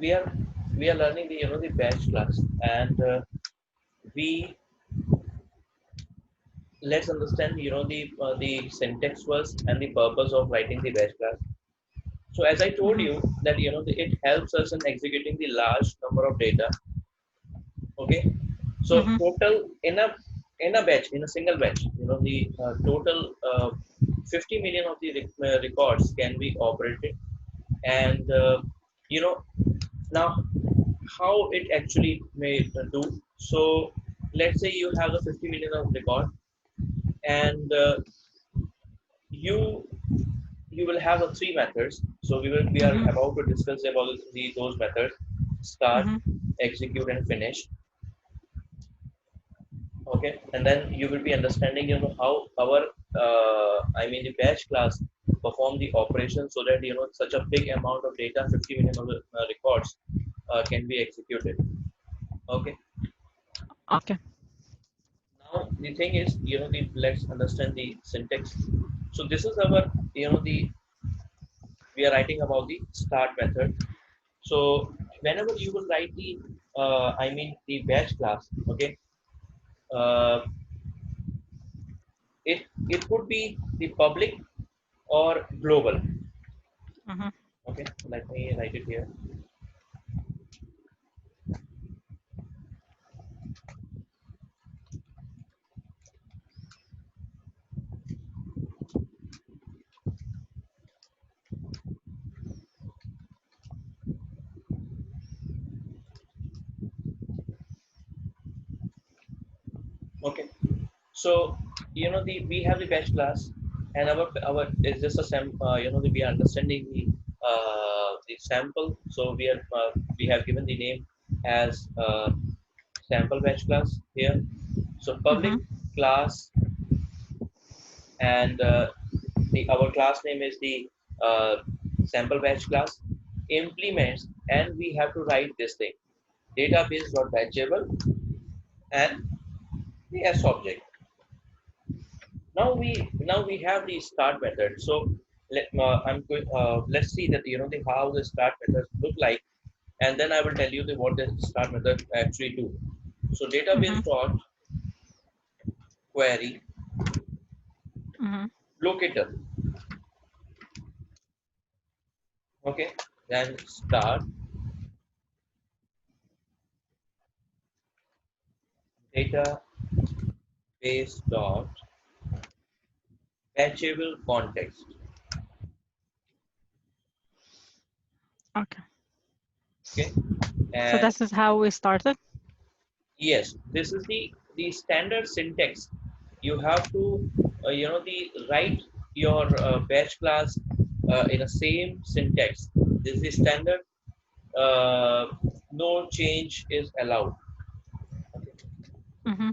we are we are learning the the batch class, and we let's understand the syntax first and the purpose of writing the batch class. So as I told Mm-hmm. you that it helps us in executing the large number of data. Okay, so Mm-hmm. total in a batch, in a single batch, the total 50 million of the records can be operated. And you know now how it actually may do. So let's say you have the 50 million of record, and you you will have three methods. So we are Mm-hmm. about to discuss about those methods: start, Mm-hmm. execute, and finish. Okay, and then you will be understanding how our I mean the batch class perform the operation, so that such a big amount of data, 50 million of records, can be executed. Okay, Okay. now the thing is, let's understand the syntax. So this is our, the we are writing about the start method. So whenever you will write the I mean the batch class, okay, uh, it could be the public or global. Mm-hmm. Okay, let me write it here. Okay, so the we have the batch class, and our is just a we are understanding the sample. So we have given the name as sample batch class here. So public Mm-hmm. class, and our class name is the uh, sample batch class, implements, and we have to write this thing: database.batchable and the S object. Now we have the start method. So let's see that how the start method look like, and then I will tell you what the start method actually do. So Mm-hmm. database dot query Mm-hmm. locator. Okay, then start database dot batchable context. Okay. Okay, So and this is how we started. yes, this is the standard syntax. You have to the write your batch class in the same syntax. This is the standard. No change is allowed. Okay. Mm-hmm.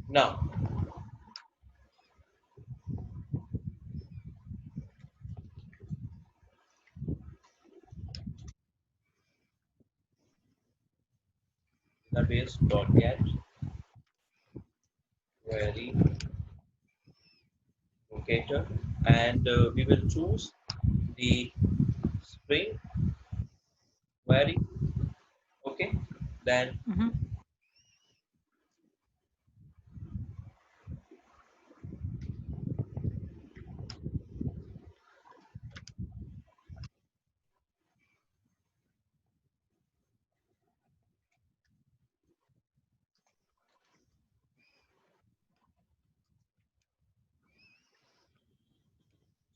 Now, database.get query locator, and we will choose the string query. Okay, then Mm-hmm.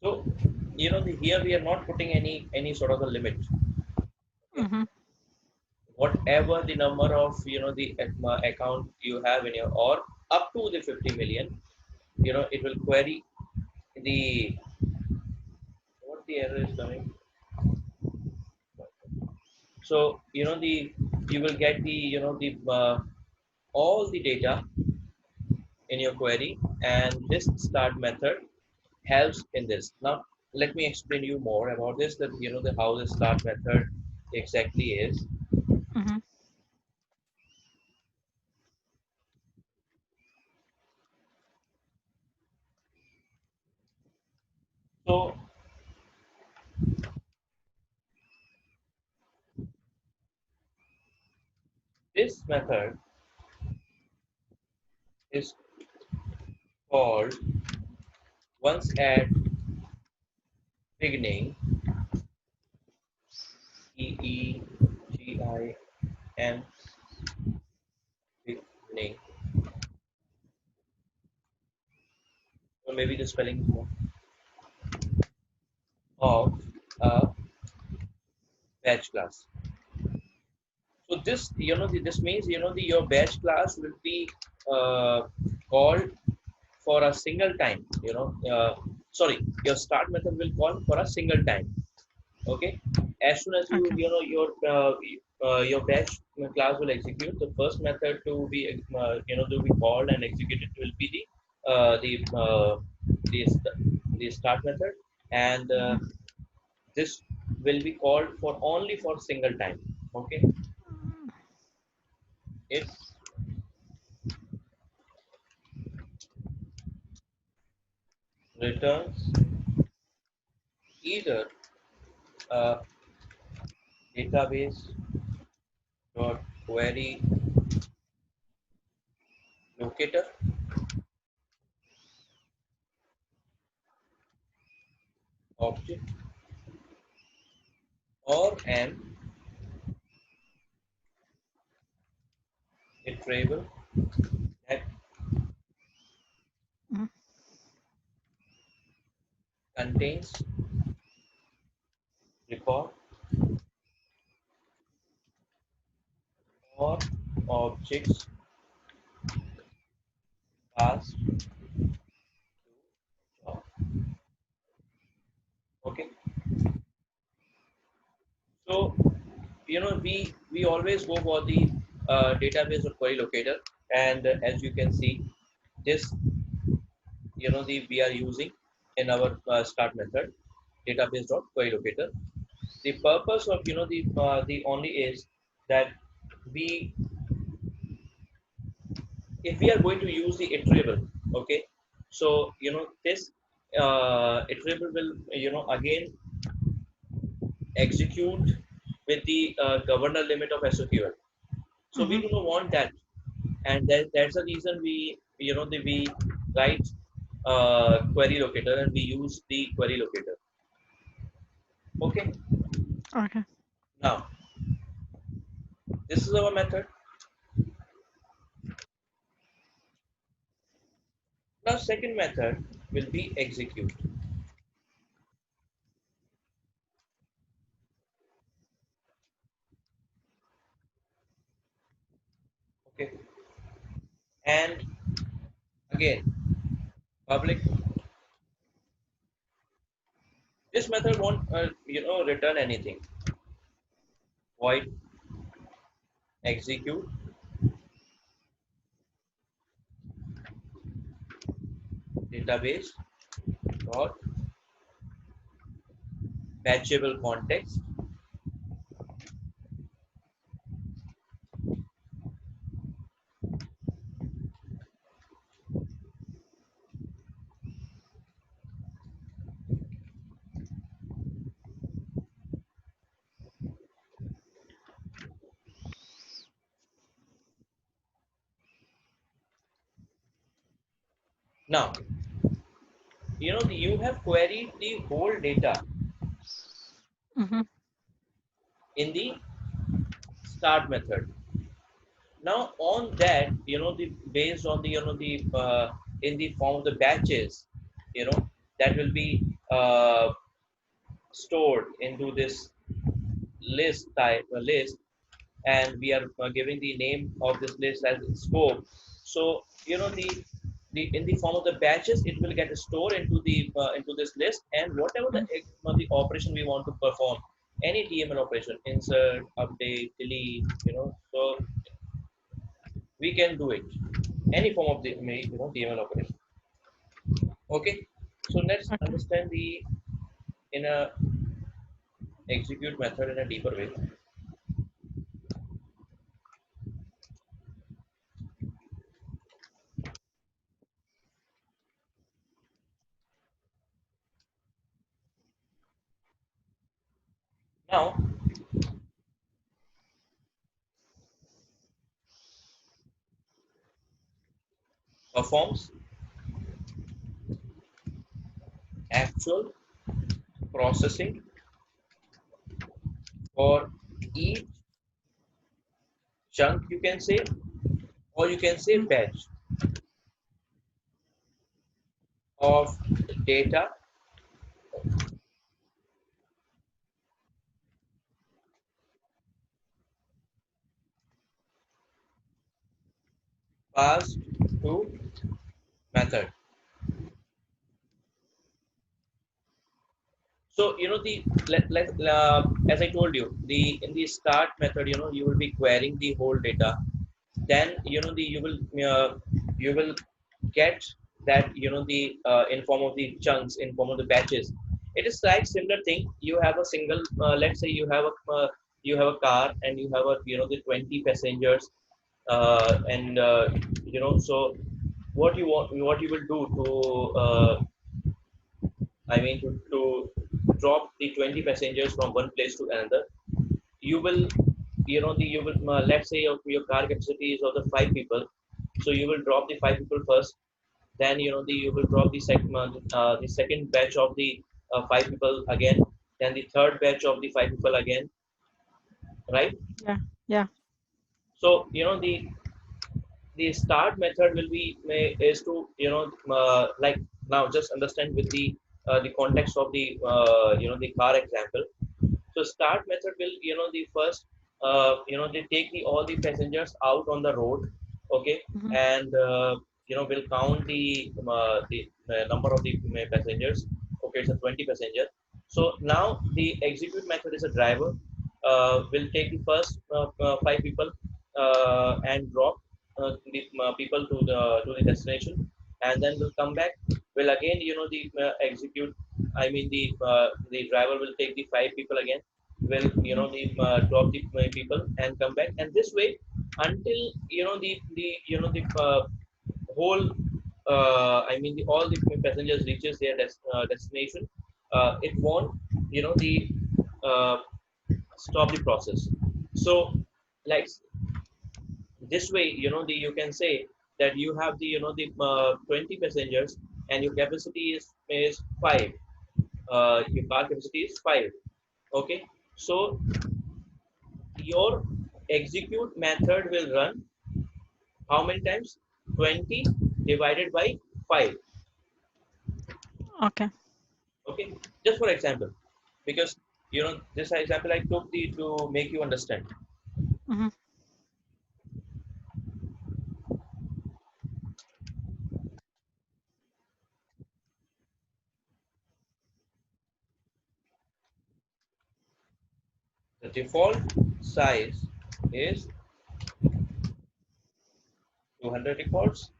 so here we are not putting any sort of a limit. Okay, Mm-hmm. whatever the number of the account you have in your, or up to the 50 million, it will query the what the error is coming. So the you will get the the all the data in your query, and this start method helps in this. Now let me explain you more about this, that the how the start method exactly is. Mm-hmm. This method is called once at beginning, EEGIN beginning, or maybe the spelling is wrong, of a batch class. So this, this means, your batch class will be called for a single time, sorry, your start method will call for a single time. Okay, as soon as Okay. your batch class will execute, the first method to be to be called and executed will be the the start method, and Mhm. this will be called for only for single time. Okay, it returns either a database dot query locator object or an iterable that Mhm. contains record or objects passed to job. Okay, so we always go for the database or query locator, and as you can see, this the we are using in our start method database dot query locator. The purpose of the only is that we if we are going to use the iterable, okay, so this iterable will again execute with the governor limit of SQL. So we Mhm. do not want that, and that's the reason we write query locator and we use the query locator. Okay, Okay. now this is our method. Now second method will be execute. Okay, and again public. This method won't return anything. Void execute database dot batchable context. Now you have queried the whole data Mhm. in the start method. Now on that, the based on the in the form of the batches, that will be stored into this list, and we are giving the name of this list as scope. So the in the form of the batches, it will get stored into this list, and whatever Mhm. the operation we want to perform, any DML operation, insert, update, delete, so we can do it any form of the DML operation. Okay, so let's Okay. understand the in a execute method in a deeper way. Now performs actual processing for each chunk, you can say, or you can say Mhm. batch of data passed to method. So the as I told you, the in the start method, you will be querying the whole data. Then the you will get that the in form of the chunks, in form of the batches. It is like similar thing. You have a single, let's say you have a car, and you have a the 20 passengers, and so what you will do to I mean to drop the 20 passengers from one place to another. You will, you will, let's say your car capacity is of the 5 people. So you will drop the 5 people first. Then, you will drop the second batch of the 5 people again. Then the third batch of the 5 people again, right? Yeah. Yeah. So, the start method will be is to like, now just understand with the context of the the car example. So start method will, the first, they take all the passengers out on the road, okay, Mhm. and will count the number of the passengers. Okay, it's a 20 passenger. So now the execute method is a driver, will take the first 5 people, and drop the people to the destination, and then will come back. Will again, the execute. I mean the driver will take the 5 people again, will Mhm. drop the people and come back, and this way until the whole I mean all the passengers reaches their destination. It won't the uh, stop the process. So like this way, you can say that you have the 20 passengers, and your capacity is 5. Your car capacity is 5. Okay, so your execute method will run how many times? 20 divided by 5. Okay. Okay, just for example, because this example I took to make you understand. Mhm. The default size is 200 records.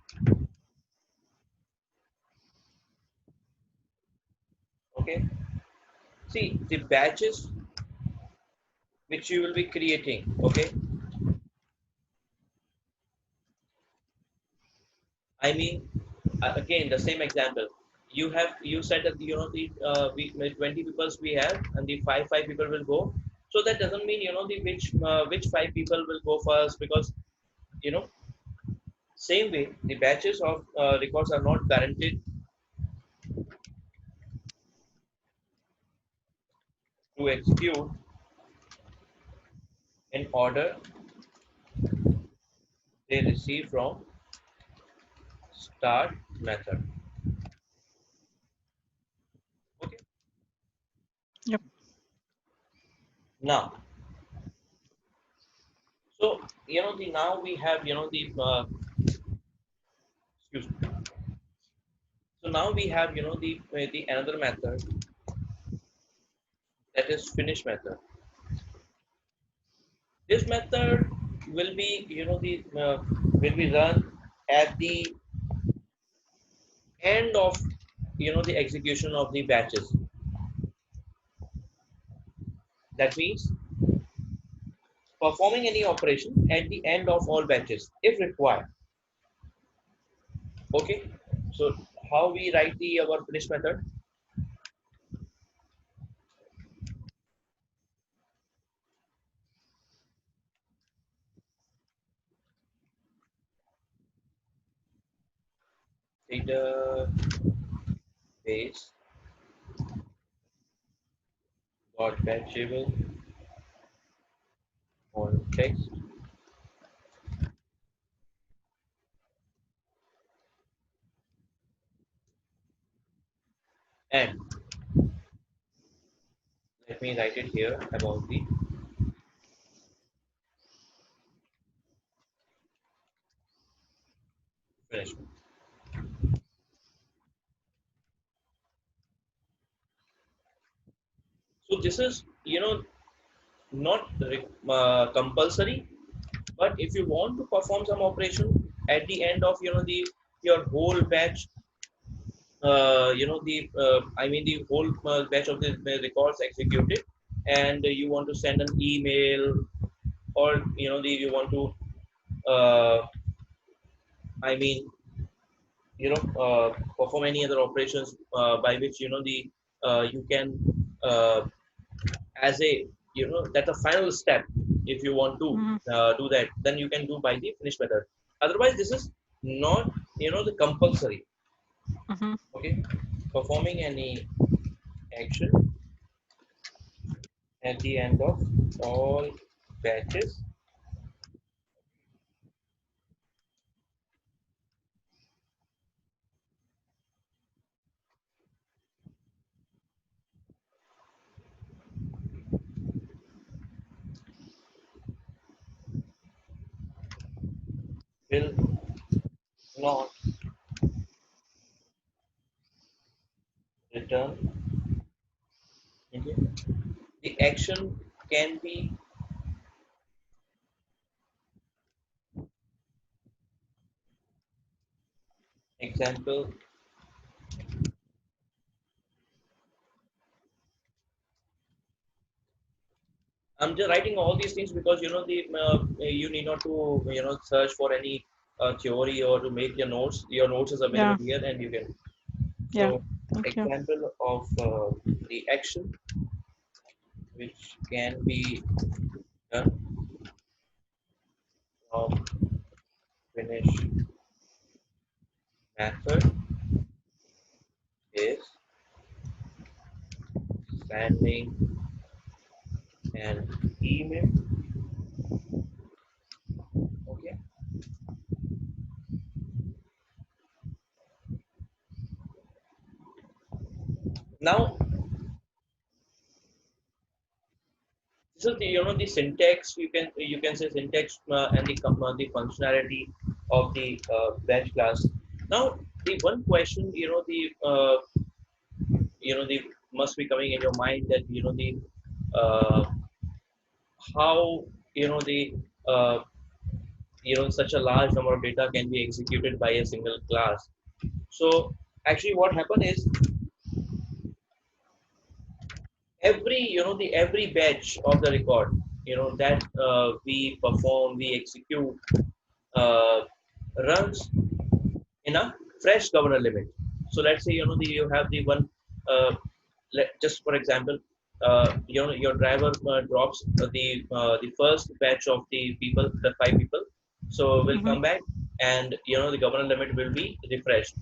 Okay, see the batches which you will be creating. Okay, I mean, again the same example. You said that we 20 people we have, and the five people will go. So that doesn't mean the which 5 people will go first, because you know same way the batches of records are not guaranteed to execute in order they receive from start method. Okay, Yep. now so the now we have the excuse me. So now we have the another method, that is finish method. This method will be will be run at the end of the execution of the batches. That means performing any operation at the end of all batches if required. Okay, so how we write the our finish method? Database.Batchable on text and let me write it here about the punishment. So this is not compulsory, but if you want to perform some operation at the end of the your whole batch, I mean the whole batch of the records executed, and you want to send an email, or you want to uh, I mean perform any other operations by which the you can uh, as a that's a final step. If you want to Mm-hmm. do that, then you can do by the finish method. Otherwise this is not the compulsory. Mm-hmm. Okay, performing any action at the end of all batches will not return. Okay. The action can be example. I'm just writing all these things because the you need not to search for any theory or to make your notes. Your notes is Yeah. available here, and you can. Yeah. So Thank you. example of the action which can be done from finish method is sending an email. Okay. Now this is the the syntax. You can say syntax and the functionality of the batch class. Now the one question the must be coming in your mind that the uh, how the uh, such a large number of data can be executed by a single class. So actually what happened is every the every batch of the record that we perform, we execute, uh, runs in a fresh governor limit. So let's say you have the one just for example, your driver drops the first batch of the people, the 5 people. So we'll Mm-hmm. come back, and the governor limit will be refreshed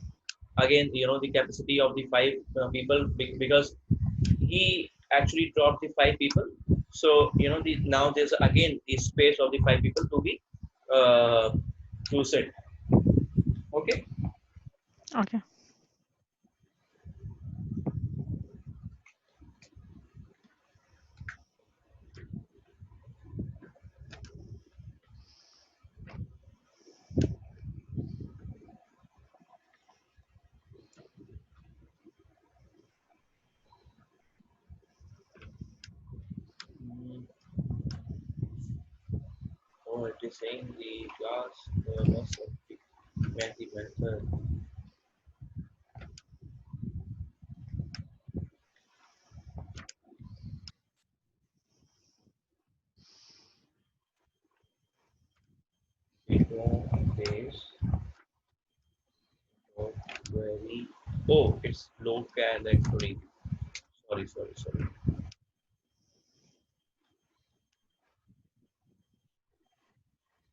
again. The capacity of the 5 people, because he actually dropped the 5 people. So now there's again the space of the 5 people uh, to sit. Okay. Okay. Mm, oh, it is saying the class must implement the method database dot query. Oh, it's local actually. Sorry.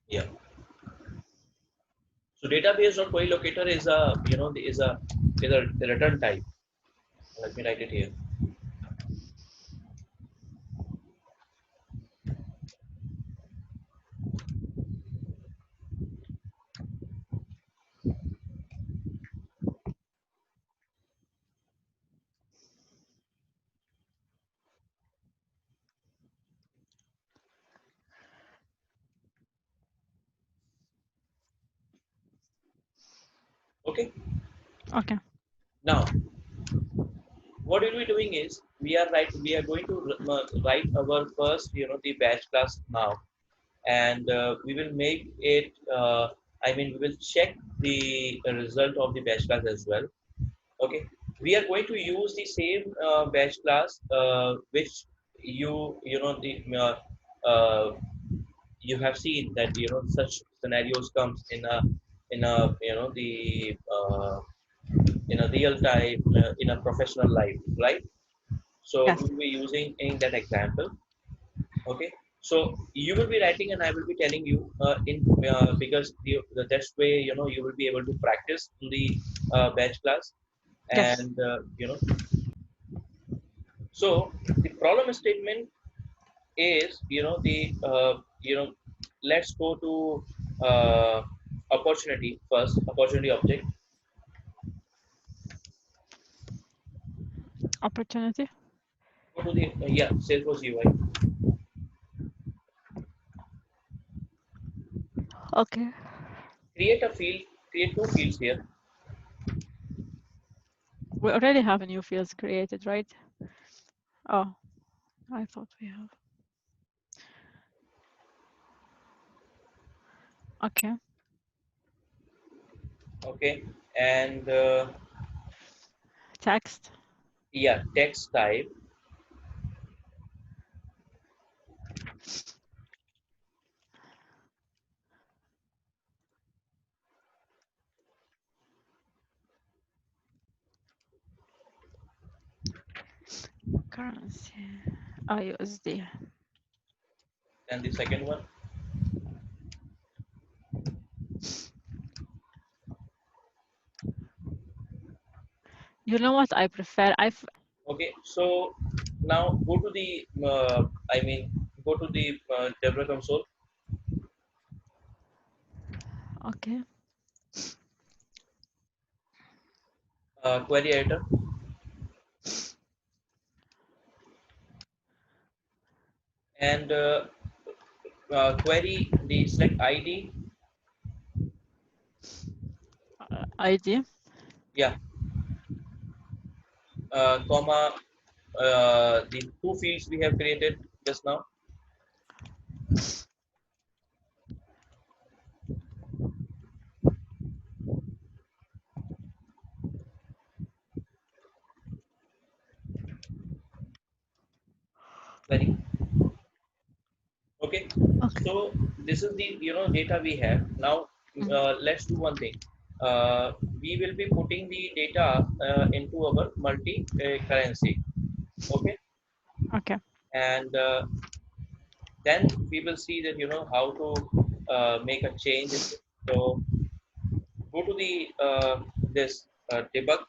Yeah. So database.query locator is a is a return type. Let me write it here. Okay. Okay. Now what we'll be doing is we are going to write our first the batch class now, and we will make it we will check the result of the batch class as well. Okay, we are going to use the same batch class which you know the you have seen that such scenarios comes in a in a real time in a professional life, right? So Yes. we'll be using in that example. Okay, so you will be writing and I will be telling you in because the best way you will be able to practice in the batch class. Yes. And so the problem statement is let's go to opportunity first, opportunity object. Opportunity. Go to the Salesforce UI. Okay. Create a field, create two fields here. We already have a new fields created, right? Oh, I thought we have. Okay. Okay, and Text. yeah, text type. Currency. USD. And the second one. You know what I prefer? Okay, so now go to the go to the developer console, Okay. query editor, and query the select ID. ID. Yeah, comma the two fields we have created just now. Query. Okay, Okay. so this is the data we have now. Mm. Let's do one thing. Uh, we will be putting the data into our multi currency. Okay, Okay. and then we will see that how to make a change in this. So go to the this debug,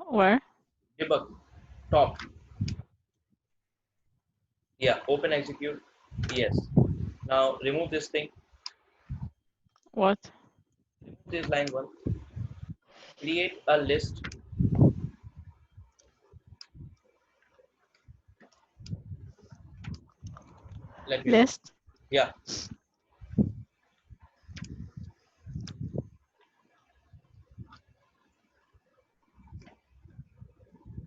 Where? debug top. Yeah, open execute. Yes. Now remove this thing. What? Remove this line one. Create a list. Let me List. yeah,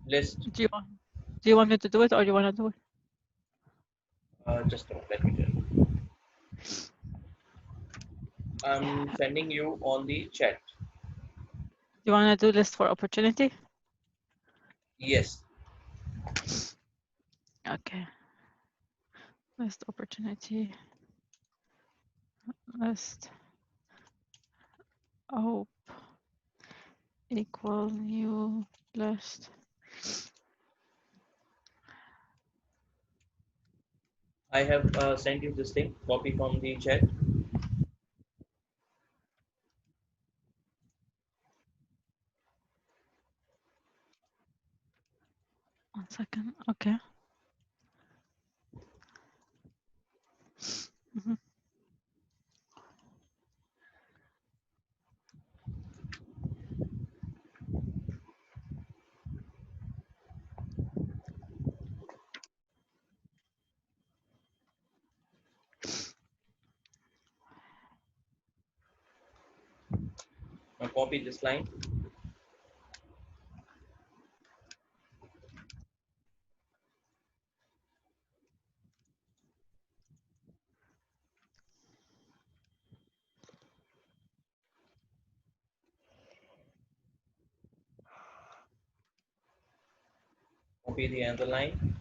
list. Do you want me to do it or you want to do it? Just a minute, let me tell you. I'm sending you on the chat. You want to do list for opportunity? Yes. Okay. List opportunity. List. Oh, equal new list. I have sent you this thing. Copy from the chat. second. Okay. Mhm. Now copy this line. Copy the other line.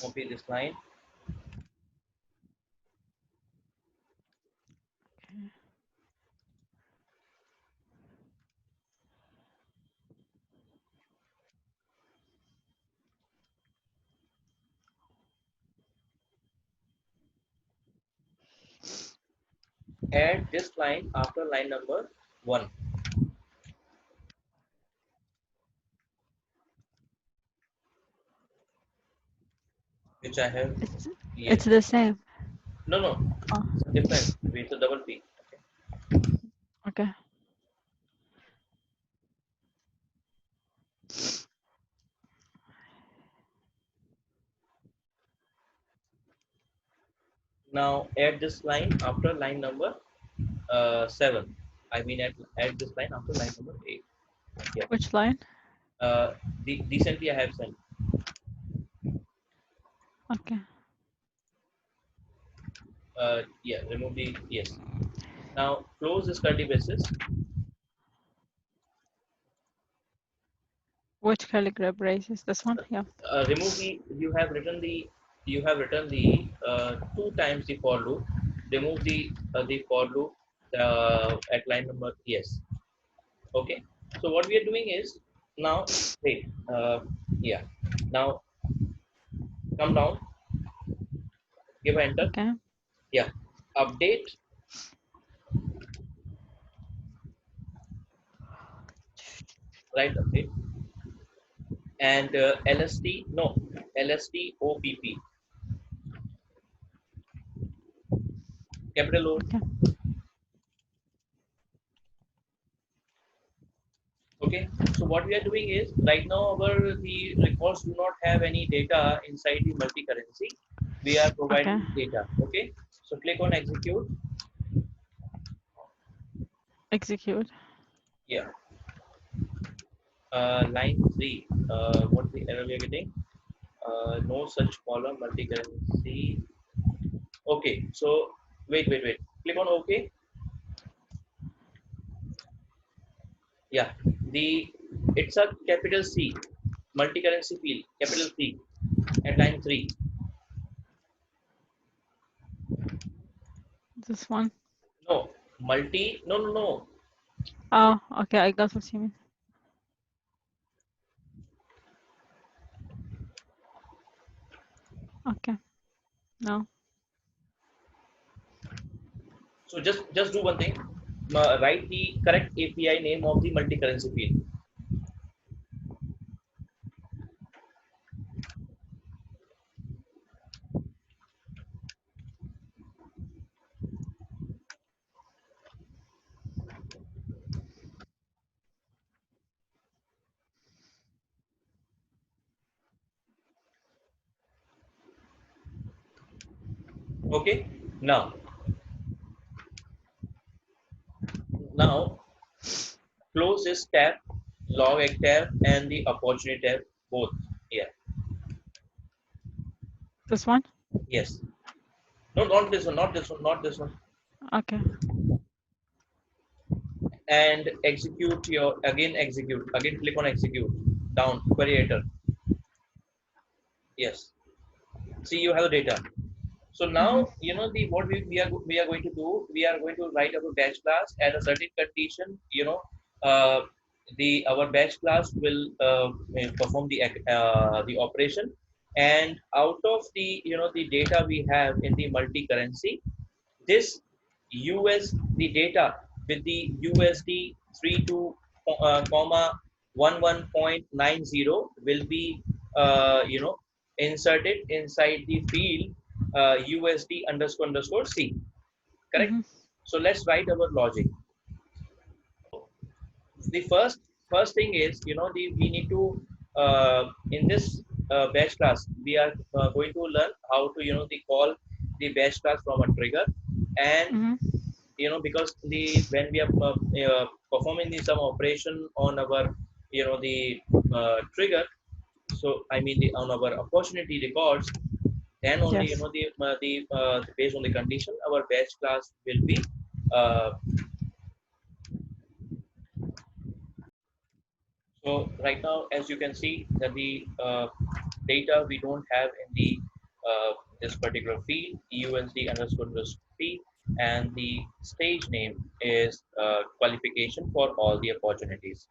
Copy this line. Okay. Add this line after line number 1, which I have. It's Yes. the same. No, no. Oh, It's different. With a double P. okay. Now add this line after line number 7. I mean, add this line after line number 8. Yeah. Which line? Decently I have sent. Okay. Yeah. Remove the yes. Now close this curly braces. Which calligraph braces? This one? Yeah. Remove the. You have written the 2 times the for loop. Remove the for loop at line number yes. Okay. So what we are doing is now wait. Yeah. Now come down. Give enter. Okay. Yeah. Update. Right. Update. And LST no. LSTOPP. Capital O. Okay. Okay, so what we are doing is right now our the records do not have any data inside the multi-currency. We are Okay. providing data. Okay, so click on execute. Execute. Yeah, line 3. What's the error we are getting? No such column multi-currency. Okay, so wait. Click on OK. Yeah, the it's a capital C multi-currency field, capital C at line 3. This one. No, no. Oh, okay. I got what you mean. Okay. No. So just do one thing. Write the correct API name of the multi-currency field. Okay. Now close this tab, log egg tab, and the opportunity tab both. Yeah. This one? Yes. No, not this one. Not this one. Not this one. Okay. And execute your again. Execute again. Click on execute. Down. Query editor. Yes, see, you have the data. So now, Mm-hmm. the what we are going to do, we are going to write our batch class at a certain condition. Uh, the our batch class will perform the operation, and out of the the data we have in the multi currency, this the data with the USD 32 comma 11.90 will be inserted inside the field USD underscore underscore C. Correct? Mm-hmm. So let's write our logic. So the first thing is, we need to in this batch class we are going to learn how to the call the batch class from a trigger. And Mm-hmm. because the when we are performing the some operation on our the trigger, so I mean on our opportunity records, then only Yes. based on the condition our batch class will be uh, so right now, as you can see that the data we don't have in the this particular field USD underscore underscore P, and the stage name is qualification for all the opportunities.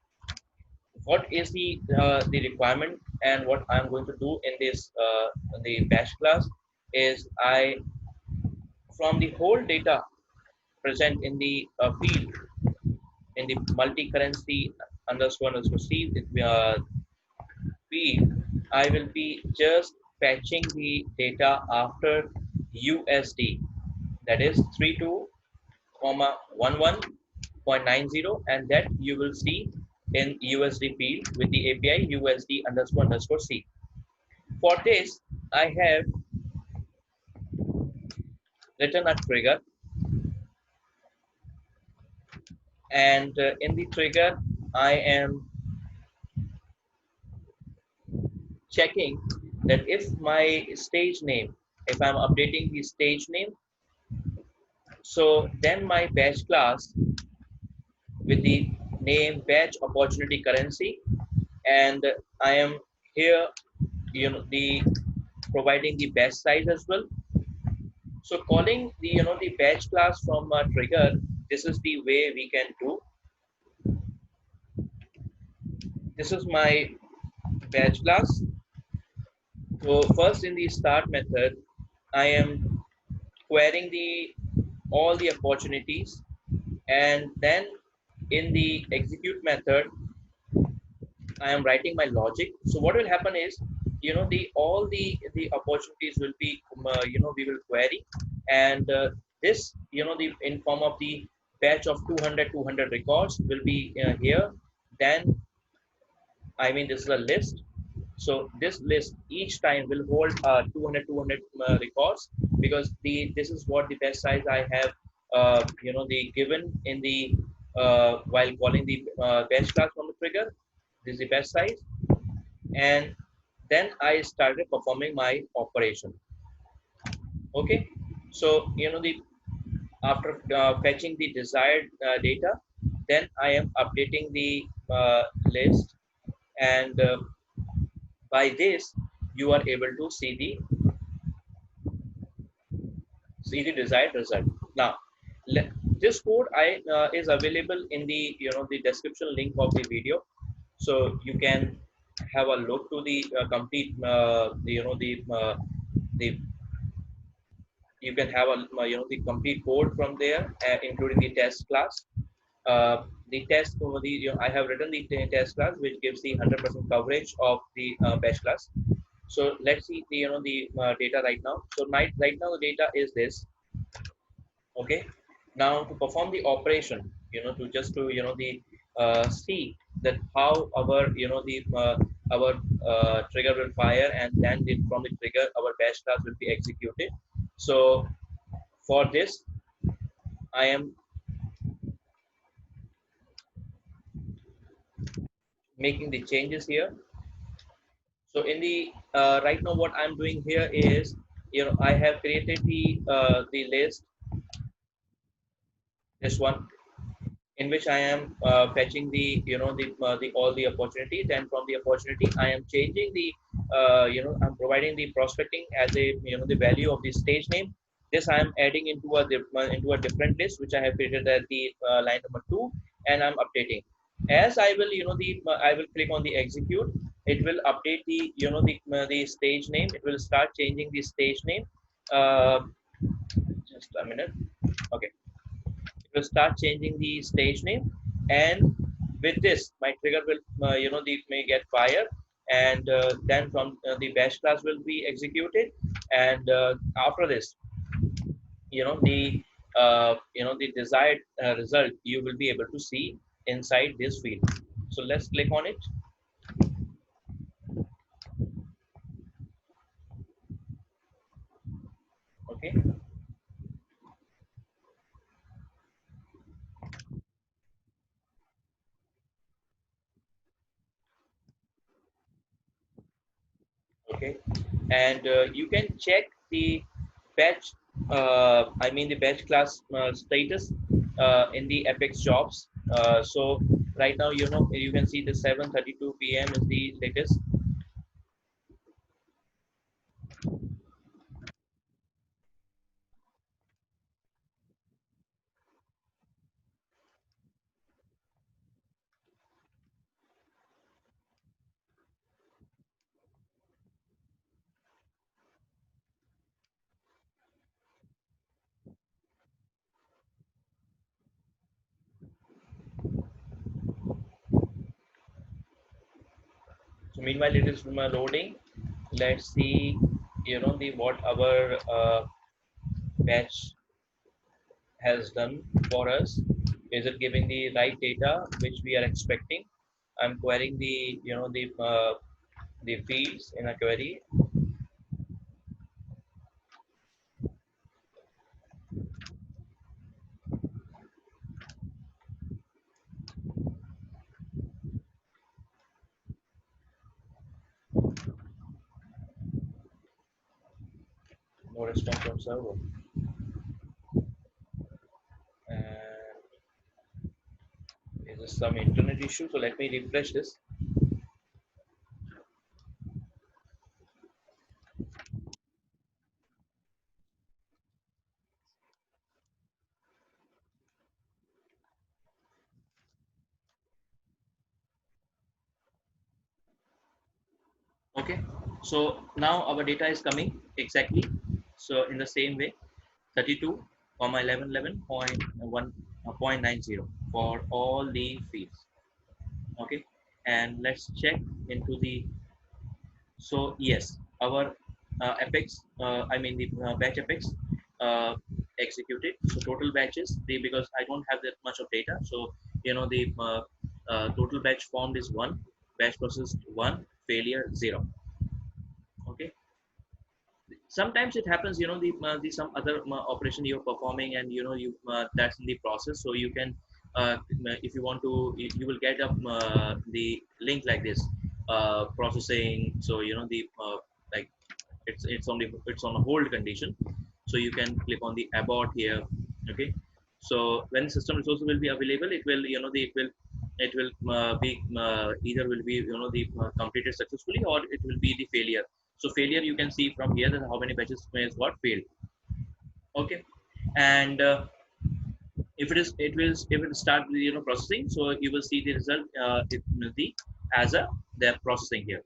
What is the requirement, and what I'm going to do in this the batch class is I from the whole data present in the field in the multi-currency underscore underscore C field, I will be just fetching the data after USD, that is 32 comma 11.90, and that you will see in USD field with the API USD underscore underscore C. For this, I have written a trigger, and in the trigger, I am checking that if my stage name, if I'm updating the stage name, so then my batch class with the name batch opportunity currency, and I am here, the providing the batch size as well. So calling the the batch class from a trigger, this is the way we can do. This is my batch class. So first in the start method, I am querying the all the opportunities, and then in the execute method, I am writing my logic. So what will happen is, the all the opportunities will be, we will query, and this, the in form of the batch of 200 records will be here. Then I mean this is a list. So this list each time will hold 200 records, because the this is what the batch size I have the given in the while calling the batch class from the trigger. This is the batch size, and then I started performing my operation. Okay, so the after fetching the desired data, then I am updating the list, and by this you are able to see the desired result. Now, this code I is available in the the description link of the video, so you can have a look to the complete the you can have a the complete code from there, including the test class. The test the I have written the test class which gives the 100% coverage of the batch class. So let's see the the data right now. So right now the data is this. Okay, now to perform the operation, to just to the see that how our the our trigger will fire, and then from the trigger our batch class will be executed. So for this I am making the changes here. So in the right now what I'm doing here is, I have created the list, this one. in which I am fetching the the all the opportunities, and from the opportunity I am changing the I'm providing the prospecting as a the value of the stage name. This I am adding into a different list which I have created at the line number 2, and I'm updating. As I will I will click on the execute, it will update the the stage name. It will start changing the stage name. uh, just a minute. Okay, it will start changing the stage name, and with this my trigger will the may get fired, and then from the batch class will be executed, and after this the desired result you will be able to see inside this field. So let's click on it. Okay. Okay, and you can check the batch the batch class status in the apex jobs. So right now you can see the 7:32 p.m. is the latest. So meanwhile it is loading. Let's see the what our batch has done for us. Is it giving the right data which we are expecting? I'm querying the the fields in a query. No response from server. And is this some internet issue? So let me refresh this. Okay, so now our data is coming exactly. So in the same way, 32 comma 11.1.90 for all the fields. Okay, and let's check into the. So yes, our apex the batch apex uh, executed. So total batches, because I don't have that much of data, so the total batch formed is 1, batch processed 1, failure 0. Okay, sometimes it happens the some other operation you're performing, and you that's in the process. So you can if you want to, you will get up the link like this, processing. So the like it's on a hold condition, so you can click on the abort here. Okay, so when system resources will be available, it will it will be either will be the completed successfully, or it will be the failure. So failure, you can see from here that how many batches has got failed. Okay, and it will start processing. So you will see the result the as a they're processing here.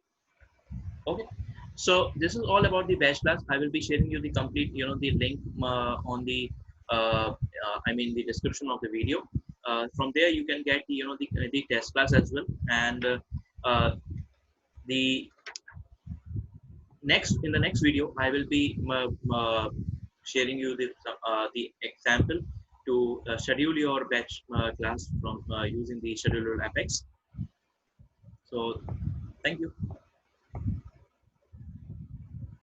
Okay, so this is all about the batch class. I will be sharing you the complete the link on the the description of the video. From there you can get the test class as well, and the next in the next video I will be sharing you the example to schedule your batch class from using the scheduler apex. So thank you.